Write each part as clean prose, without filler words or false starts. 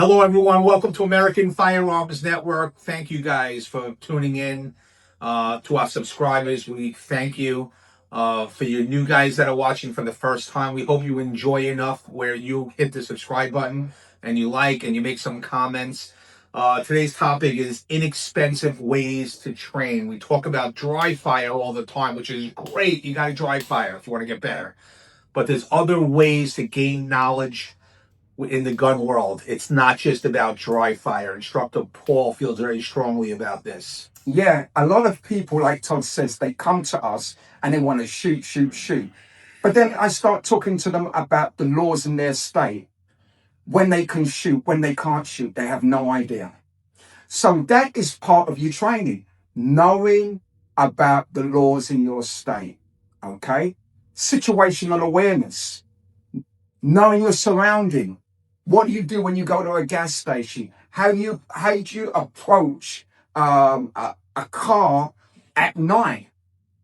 Hello, everyone. Welcome to American Firearms Network. Thank you guys for tuning in. To our subscribers, we thank you. For your new guys that are watching for the first time, we hope you enjoy enough where you hit the subscribe button and you like and you make some comments. Today's topic is inexpensive ways to train. We talk about dry fire all the time, which is great. You got to dry fire if you want to get better. But there's other ways to gain knowledge in the gun world. It's not just about dry fire. Instructor Paul feels very strongly about this. Yeah, a lot of people, like Todd says, they come to us and they want to shoot, shoot, shoot. But then I start talking to them about the laws in their state. When they can shoot, when they can't shoot, they have no idea. So that is part of your training, knowing about the laws in your state. Okay? Situational awareness, knowing your surrounding. What do you do when you go to a gas station? How do you approach a car at night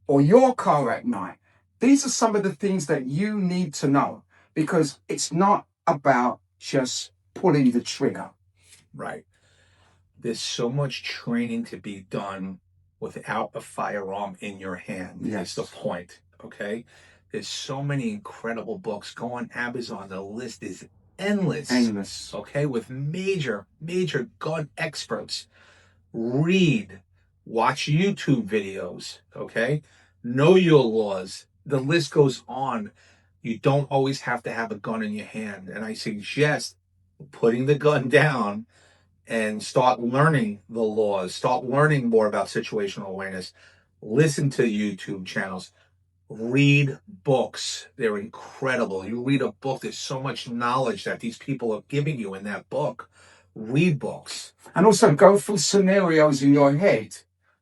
or your car at night? These are some of the things that you need to know, because it's not about just pulling the trigger. Right. There's so much training to be done without a firearm in your hand. Yes. That's the point. Okay. There's so many incredible books. Go on Amazon. The list is endless. Endless. Okay. With major gun experts. Read, watch YouTube videos. Okay. Know your laws. The list goes on. You don't always have to have a gun in your hand. And I suggest putting the gun down and start learning the laws, start learning more about situational awareness. Listen to YouTube channels, read books. They're incredible. You read a book, there's so much knowledge that these people are giving you in that book. Read books. And also go through scenarios in your head.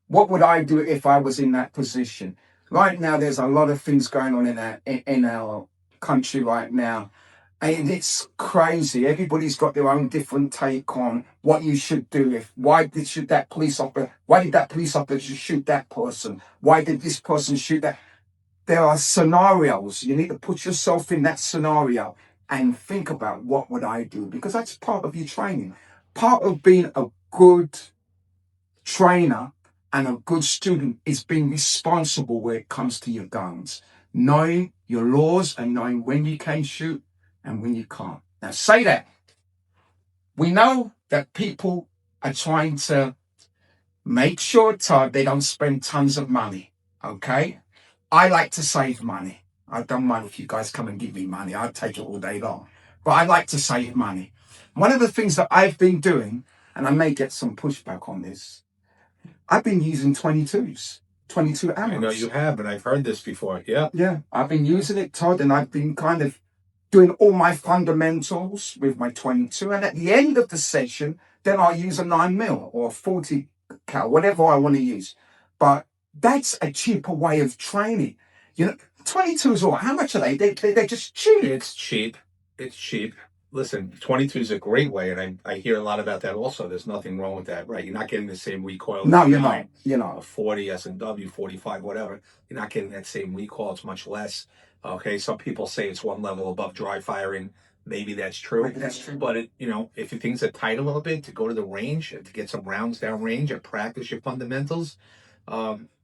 What would I do if I was in that position? Right now, there's a lot of things going on in our country right now. And it's crazy. Everybody's got their own different take on what you should do. Why did that police officer shoot that person? Why did this person shoot that? There are scenarios. You need to put yourself in that scenario and think about, what would I do? Because that's part of your training. Part of being a good trainer and a good student is being responsible when it comes to your guns. Knowing your laws and knowing when you can shoot and when you can't. Now say that. We know that people are trying to make sure, Todd, they don't spend tons of money. Okay? I like to save money. I don't mind if you guys come and give me money. I'll take it all day long. But I like to save money. One of the things that I've been doing, and I may get some pushback on this, I've been using 22s, 22 ammos. I know you have, and I've heard this before. Yeah. Yeah, I've been using it, Todd, and I've been kind of doing all my fundamentals with my 22. And at the end of the session, then I'll use a 9mm or a 40 cal, whatever I want to use. But that's a cheaper way of training. 22s, or how much are they? They're just cheap. It's cheap. It's cheap. Listen, 22 is a great way, and I hear a lot about that also. There's nothing wrong with that, right? You're not getting the same recoil. No, you're not. You're not. A 40 S&W, 45, whatever. You're not getting that same recoil. It's much less. Okay, some people say it's one level above dry firing. Maybe that's true. Maybe that's true. But if things are tight a little bit, to go to the range, to get some rounds down range and practice your fundamentals,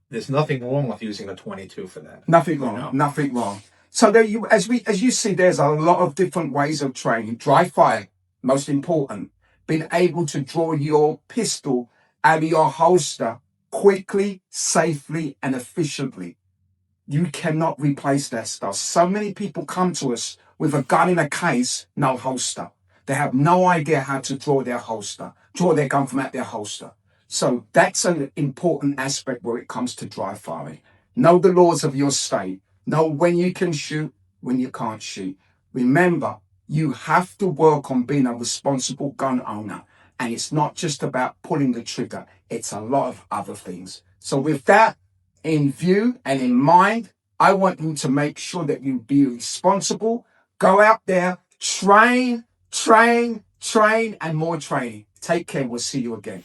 there's nothing wrong with using a 22 for that. Nothing wrong. Nothing wrong. So there as you see, there's a lot of different ways of training. Dry fire, most important. Being able to draw your pistol out of your holster quickly, safely, and efficiently. You cannot replace that stuff. So many people come to us with a gun in a case, no holster. They have no idea how to draw their gun from out their holster. So that's an important aspect where it comes to dry firing. Know the laws of your state. Know when you can shoot, when you can't shoot. Remember, you have to work on being a responsible gun owner. And it's not just about pulling the trigger. It's a lot of other things. So with that in view and in mind, I want you to make sure that you be responsible. Go out there, train, and more training. Take care. We'll see you again.